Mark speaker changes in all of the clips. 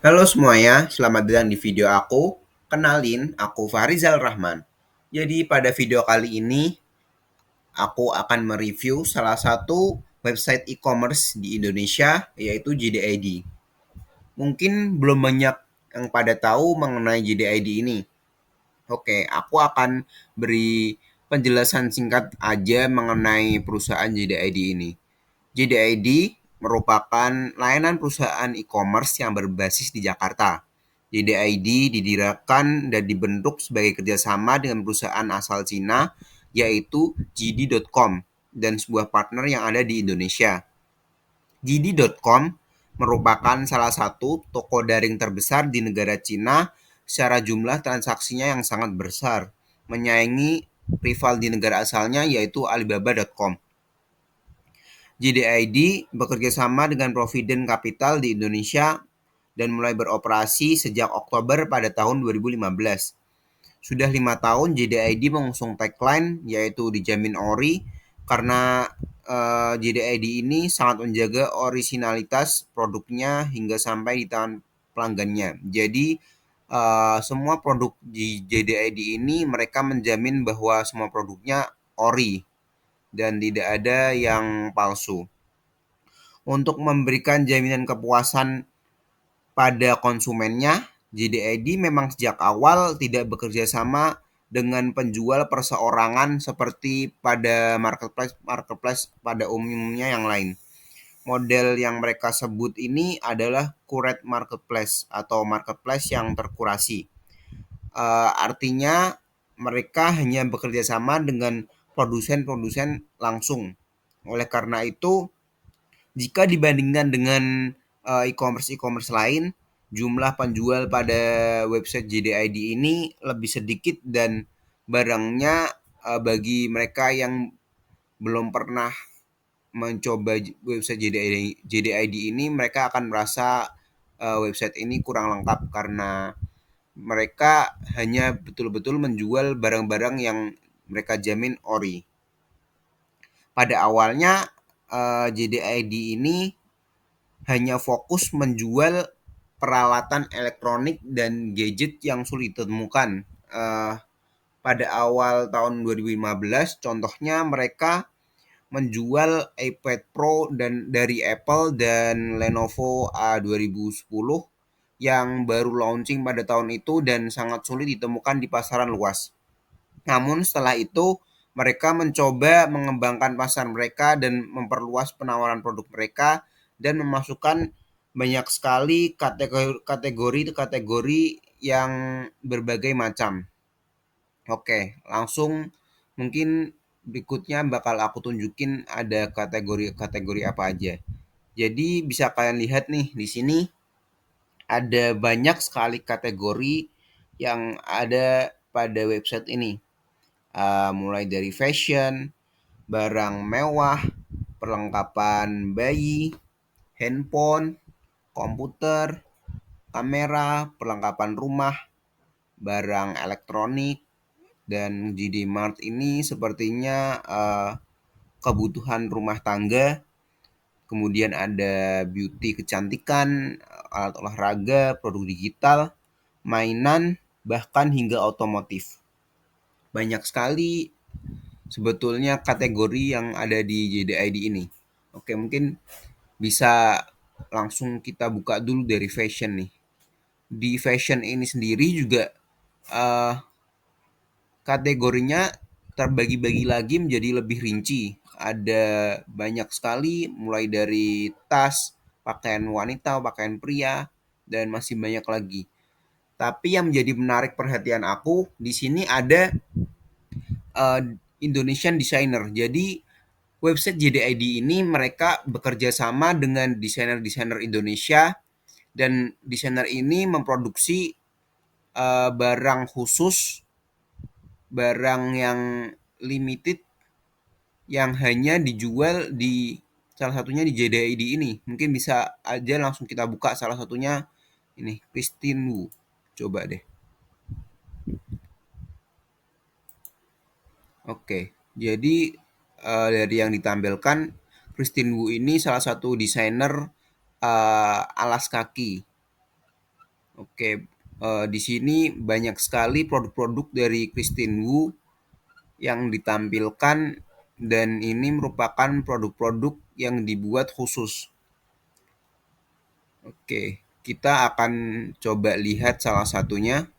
Speaker 1: Halo semuanya, selamat datang di video aku. Kenalin, aku Farizal Rahman. Jadi pada video kali ini, aku akan mereview salah satu website e-commerce di Indonesia, yaitu JDID. Mungkin belum banyak yang pada tahu mengenai JDID ini. Oke, aku akan beri penjelasan singkat aja mengenai perusahaan JDID ini. JDID merupakan layanan perusahaan e-commerce yang berbasis di Jakarta. JDID didirikan dan dibentuk sebagai kerjasama dengan perusahaan asal Cina, yaitu JD.com, dan sebuah partner yang ada di Indonesia. JD.com merupakan salah satu toko daring terbesar di negara Cina secara jumlah transaksinya yang sangat besar, menyaingi rival di negara asalnya yaitu Alibaba.com. JDID bekerja sama dengan Provident Capital di Indonesia dan mulai beroperasi sejak Oktober pada tahun 2015. Sudah 5 tahun JDID mengusung tagline yaitu dijamin ori karena JDID ini sangat menjaga orisinalitas produknya hingga sampai di tangan pelanggannya. Jadi semua produk di JDID ini mereka menjamin bahwa semua produknya ori dan tidak ada yang palsu. Untuk memberikan jaminan kepuasan pada konsumennya, JDID memang sejak awal tidak bekerja sama dengan penjual perseorangan seperti pada marketplace pada umumnya yang lain. Model yang mereka sebut ini adalah curate marketplace atau marketplace yang terkurasi. Artinya mereka hanya bekerja sama dengan produsen-produsen langsung. Oleh karena itu, jika dibandingkan dengan e-commerce lain, jumlah penjual pada website JDID ini lebih sedikit dan barangnya bagi mereka yang belum pernah mencoba website JDID ini, mereka akan merasa website ini kurang lengkap karena mereka hanya betul-betul menjual barang-barang yang mereka jamin ori. Pada awalnya JDID ini hanya fokus menjual peralatan elektronik dan gadget yang sulit ditemukan. Pada awal tahun 2015, contohnya mereka menjual iPad Pro dan dari Apple dan Lenovo A2010 yang baru launching pada tahun itu dan sangat sulit ditemukan di pasaran luas. Namun setelah itu mereka mencoba mengembangkan pasar mereka dan memperluas penawaran produk mereka dan memasukkan banyak sekali kategori yang berbagai macam. Oke, langsung mungkin berikutnya bakal aku tunjukin ada kategori-kategori apa aja. Jadi bisa kalian lihat nih di sini ada banyak sekali kategori yang ada pada website ini. Mulai dari fashion, barang mewah, perlengkapan bayi, handphone, komputer, kamera, perlengkapan rumah, barang elektronik, dan JD Mart ini sepertinya kebutuhan rumah tangga. Kemudian ada beauty kecantikan, alat olahraga, produk digital, mainan, bahkan hingga otomotif. Banyak sekali sebetulnya kategori yang ada di JDID ini. Oke, mungkin bisa langsung kita buka dulu dari fashion nih. Di fashion ini sendiri juga uh, kategorinya terbagi-bagi lagi menjadi lebih rinci. Ada banyak sekali mulai dari tas, pakaian wanita, pakaian pria, dan masih banyak lagi. Tapi yang menjadi menarik perhatian aku di sini ada uh, Indonesian Designer. Jadi website JDID ini mereka bekerja sama dengan desainer-desainer Indonesia dan desainer ini memproduksi barang khusus, barang yang limited yang hanya dijual di salah satunya di JDID ini. Mungkin bisa aja langsung kita buka salah satunya ini Christine Wu. Coba deh. Oke, jadi dari yang ditampilkan Christine Wu ini salah satu desainer alas kaki. Oke, di sini banyak sekali produk-produk dari Christine Wu yang ditampilkan dan ini merupakan produk-produk yang dibuat khusus. Oke, kita akan coba lihat salah satunya.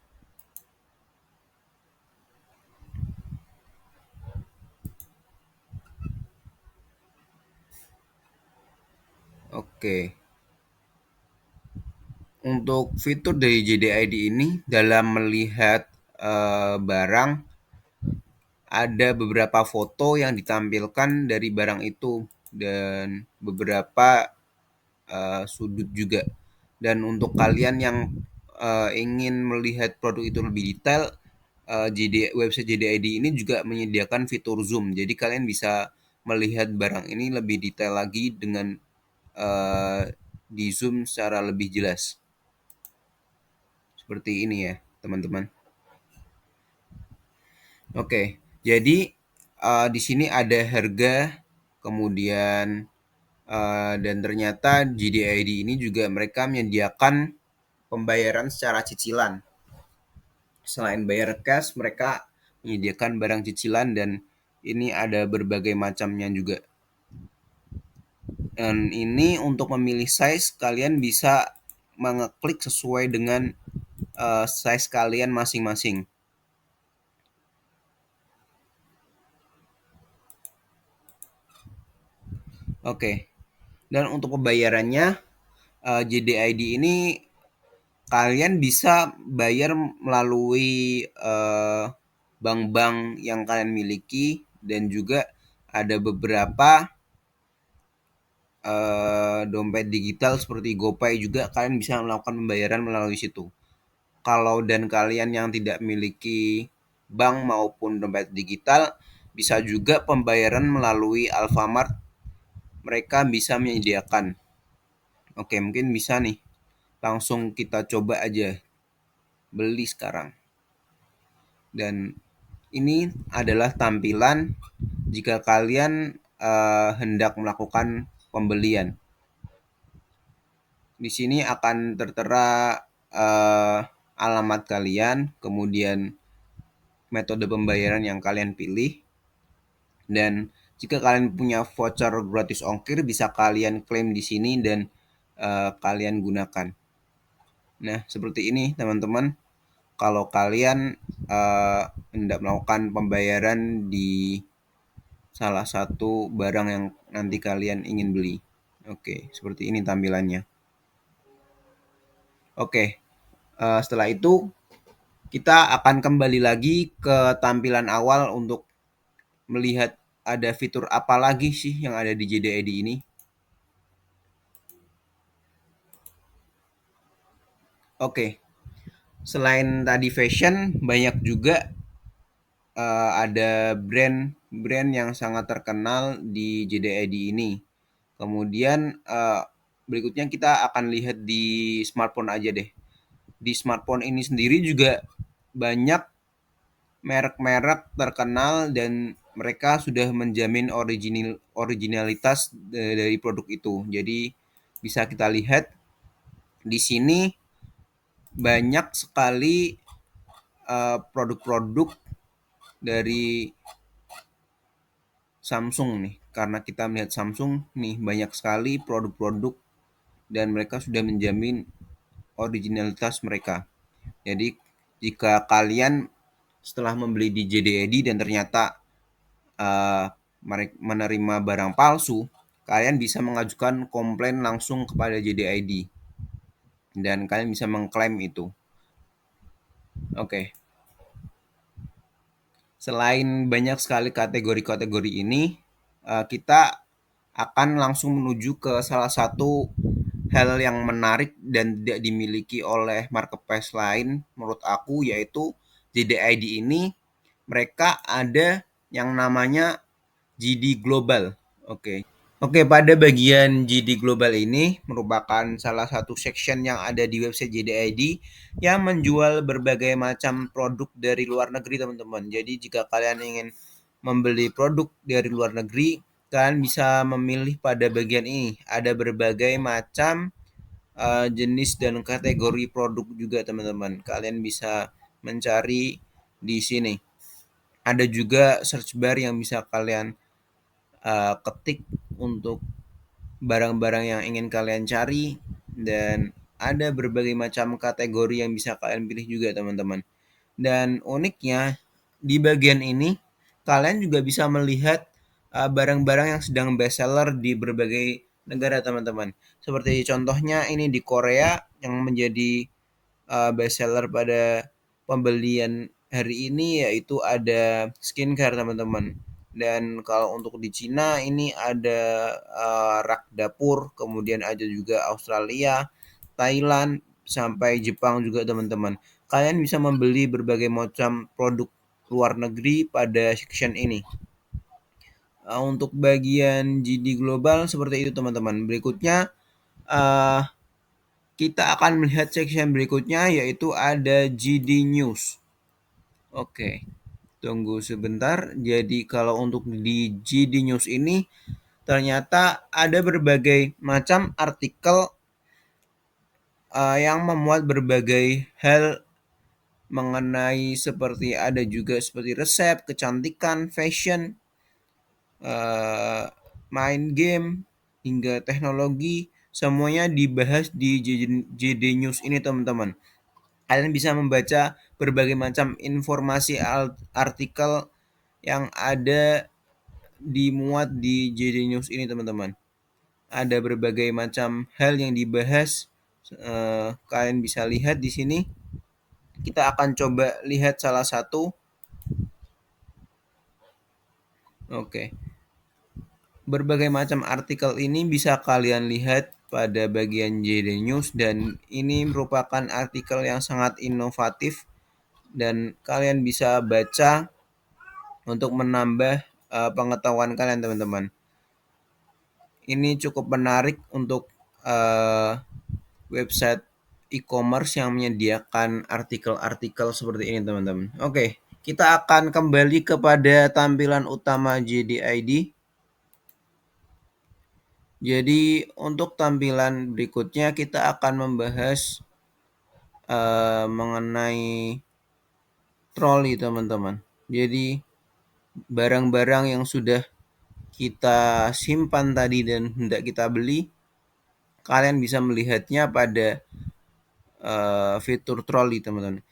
Speaker 1: Oke, untuk fitur dari JDID ini dalam melihat barang, ada beberapa foto yang ditampilkan dari barang itu dan beberapa sudut juga. Dan untuk kalian yang ingin melihat produk itu lebih detail, website JDID ini juga menyediakan fitur zoom. Jadi kalian bisa melihat barang ini lebih detail lagi dengan di zoom secara lebih jelas. Seperti ini ya, teman-teman. Oke, jadi di sini ada harga, kemudian dan ternyata GDID ini juga mereka menyediakan pembayaran secara cicilan. Selain bayar cash, mereka menyediakan barang cicilan dan ini ada berbagai macamnya juga. Dan ini untuk memilih size, kalian bisa mengeklik sesuai dengan size kalian masing-masing. Oke, dan untuk pembayarannya, JDID ini kalian bisa bayar melalui bank-bank yang kalian miliki dan juga ada beberapa dompet digital seperti GoPay juga kalian bisa melakukan pembayaran melalui situ. Kalau dan kalian yang tidak memiliki bank maupun dompet digital, bisa juga pembayaran melalui Alfamart. Mereka bisa menyediakan. Oke, mungkin bisa nih. Langsung kita coba aja beli sekarang. Dan ini adalah tampilan jika kalian hendak melakukan pembelian. Di sini akan tertera alamat kalian, kemudian metode pembayaran yang kalian pilih, dan jika kalian punya voucher gratis ongkir bisa kalian klaim di sini dan kalian gunakan. Nah, seperti ini teman-teman. Kalau kalian hendak melakukan pembayaran di salah satu barang yang nanti kalian ingin beli. Oke, seperti ini tampilannya. Oke, setelah itu kita akan kembali lagi ke tampilan awal untuk melihat ada fitur apa lagi sih yang ada di JDID ini. Oke, selain tadi fashion, banyak juga ada brand yang sangat terkenal di JDID ini. Kemudian berikutnya kita akan lihat di smartphone aja deh. Di smartphone ini sendiri juga banyak merek-merek terkenal dan mereka sudah menjamin originalitas dari produk itu. Jadi bisa kita lihat di sini banyak sekali produk-produk dari Samsung nih. Karena kita melihat Samsung nih banyak sekali produk-produk dan mereka sudah menjamin originalitas mereka. Jadi jika kalian setelah membeli di JDID dan ternyata uh, menerima barang palsu, kalian bisa mengajukan komplain langsung kepada JDID dan kalian bisa mengklaim itu. Oke. Selain banyak sekali kategori-kategori ini, kita akan langsung menuju ke salah satu hal yang menarik dan tidak dimiliki oleh marketplace lain menurut aku, yaitu JDID ini mereka ada yang namanya GD Global. Oke. Oke, pada bagian GD Global ini merupakan salah satu section yang ada di website JDID yang menjual berbagai macam produk dari luar negeri, teman-teman. Jadi jika kalian ingin membeli produk dari luar negeri, kalian bisa memilih pada bagian ini. Ada berbagai macam jenis dan kategori produk juga teman-teman. Kalian bisa mencari di sini. Ada juga search bar yang bisa kalian ketik untuk barang-barang yang ingin kalian cari, dan ada berbagai macam kategori yang bisa kalian pilih juga teman-teman. Dan uniknya di bagian ini kalian juga bisa melihat barang-barang yang sedang bestseller di berbagai negara teman-teman. Seperti contohnya ini di Korea yang menjadi bestseller pada pembelian hari ini yaitu ada skincare teman-teman. Dan kalau untuk di Cina ini ada rak dapur, kemudian ada juga Australia, Thailand, sampai Jepang juga teman-teman. Kalian bisa membeli berbagai macam produk luar negeri pada section ini. Untuk bagian GD global seperti itu teman-teman. Berikutnya uh, kita akan melihat section berikutnya yaitu ada GD News. Oke, tunggu sebentar. Jadi kalau untuk di GD News ini ternyata ada berbagai macam artikel yang memuat berbagai hal mengenai seperti ada juga seperti resep, kecantikan, fashion, uh, main game, hingga teknologi. Semuanya dibahas di JD News ini teman-teman. Kalian bisa membaca berbagai macam informasi artikel yang ada dimuat di JD News ini teman-teman. Ada berbagai macam hal yang dibahas. Kalian bisa lihat di sini. Kita akan coba lihat salah satu. Oke. Berbagai macam artikel ini bisa kalian lihat pada bagian JD News, dan ini merupakan artikel yang sangat inovatif dan kalian bisa baca untuk menambah pengetahuan kalian teman-teman. Ini cukup menarik untuk website e-commerce yang menyediakan artikel-artikel seperti ini teman-teman. Oke, kita akan kembali kepada tampilan utama JDID. Jadi untuk tampilan berikutnya kita akan membahas mengenai troli teman-teman. Jadi barang-barang yang sudah kita simpan tadi dan hendak kita beli, kalian bisa melihatnya pada fitur troli teman-teman.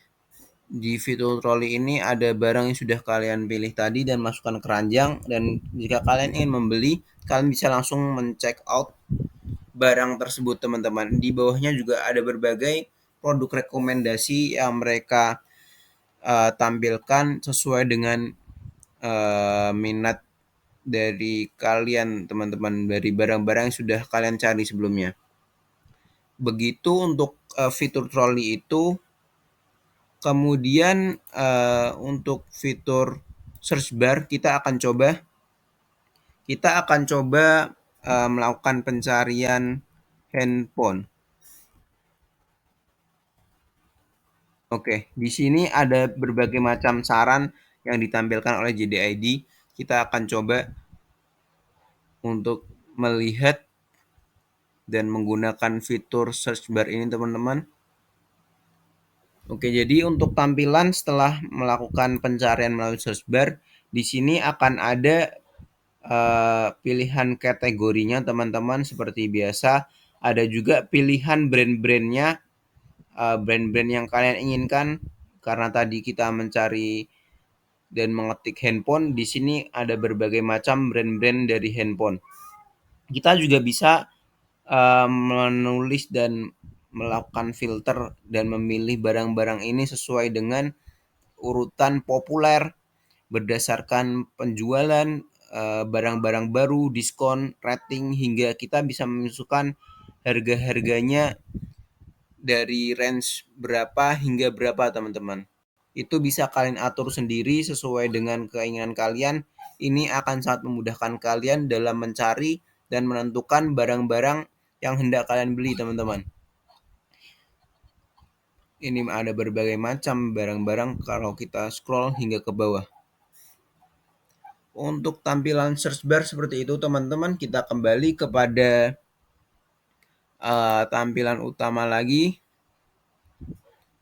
Speaker 1: Di fitur troli ini ada barang yang sudah kalian pilih tadi dan masukkan ke keranjang, dan jika kalian ingin membeli, kalian bisa langsung men-check out barang tersebut teman-teman. Di bawahnya juga ada berbagai produk rekomendasi yang mereka tampilkan sesuai dengan minat dari kalian teman-teman, dari barang-barang yang sudah kalian cari sebelumnya. Begitu untuk fitur troli itu. Kemudian untuk fitur search bar kita akan coba melakukan pencarian handphone. Oke, di sini ada berbagai macam saran yang ditampilkan oleh JDID. Kita akan coba untuk melihat dan menggunakan fitur search bar ini teman-teman. Oke, jadi untuk tampilan setelah melakukan pencarian melalui search bar, di sini akan ada pilihan kategorinya teman-teman seperti biasa. Ada juga pilihan brand-brandnya, brand-brand yang kalian inginkan. Karena tadi kita mencari dan mengetik handphone, di sini ada berbagai macam brand-brand dari handphone. Kita juga bisa menulis dan melakukan filter dan memilih barang-barang ini sesuai dengan urutan populer berdasarkan penjualan, barang-barang baru, diskon, rating, hingga kita bisa memasukkan harga-harganya dari range berapa hingga berapa teman-teman. Itu bisa kalian atur sendiri sesuai dengan keinginan kalian. Ini akan sangat memudahkan kalian dalam mencari dan menentukan barang-barang yang hendak kalian beli teman-teman. Ini ada berbagai macam barang-barang kalau kita scroll hingga ke bawah. Untuk tampilan search bar seperti itu teman-teman, kita kembali kepada tampilan utama lagi,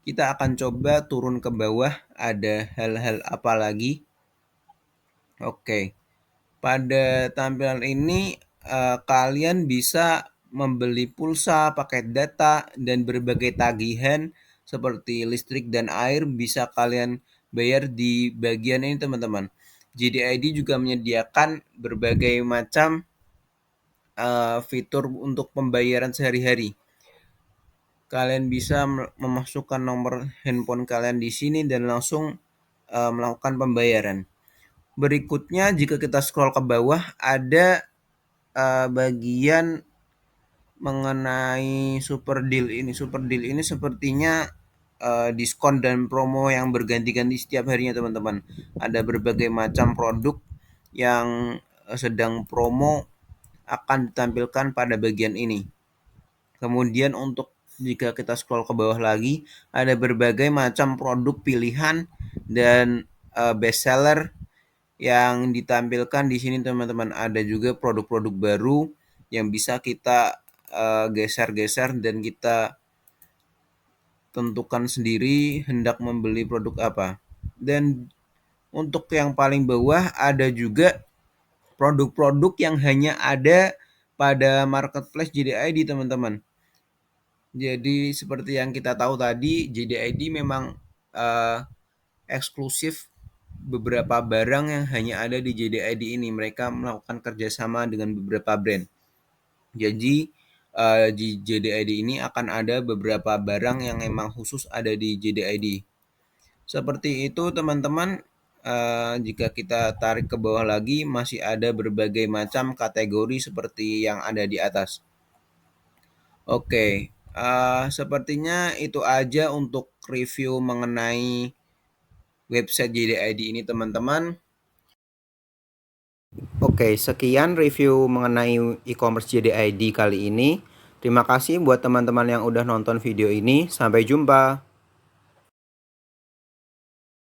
Speaker 1: kita akan coba turun ke bawah, ada hal-hal apa lagi. Oke, pada tampilan ini kalian bisa membeli pulsa, paket data, dan berbagai tagihan seperti listrik dan air bisa kalian bayar di bagian ini teman-teman. JDID juga menyediakan berbagai macam fitur untuk pembayaran sehari-hari. Kalian bisa memasukkan nomor handphone kalian di sini dan langsung melakukan pembayaran. Berikutnya jika kita scroll ke bawah ada bagian mengenai super deal ini. Super deal ini sepertinya diskon dan promo yang berganti-ganti setiap harinya teman-teman. Ada berbagai macam produk yang sedang promo akan ditampilkan pada bagian ini. Kemudian untuk jika kita scroll ke bawah lagi, ada berbagai macam produk pilihan dan best seller yang ditampilkan di sini teman-teman. Ada juga produk-produk baru yang bisa kita geser-geser dan kita tentukan sendiri hendak membeli produk apa. Dan untuk yang paling bawah ada juga produk-produk yang hanya ada pada marketplace JDID teman-teman. Jadi seperti yang kita tahu tadi, JDID memang eksklusif beberapa barang yang hanya ada di JDID ini. Mereka melakukan kerjasama dengan beberapa brand. Jadi di JDID ini akan ada beberapa barang yang memang khusus ada di JDID. Seperti itu teman-teman. Jika kita tarik ke bawah lagi masih ada berbagai macam kategori seperti yang ada di atas. Oke, sepertinya itu aja untuk review mengenai website JDID ini teman-teman. Oke, sekian review mengenai e-commerce JDID kali ini. Terima kasih buat teman-teman yang udah nonton video ini. Sampai jumpa.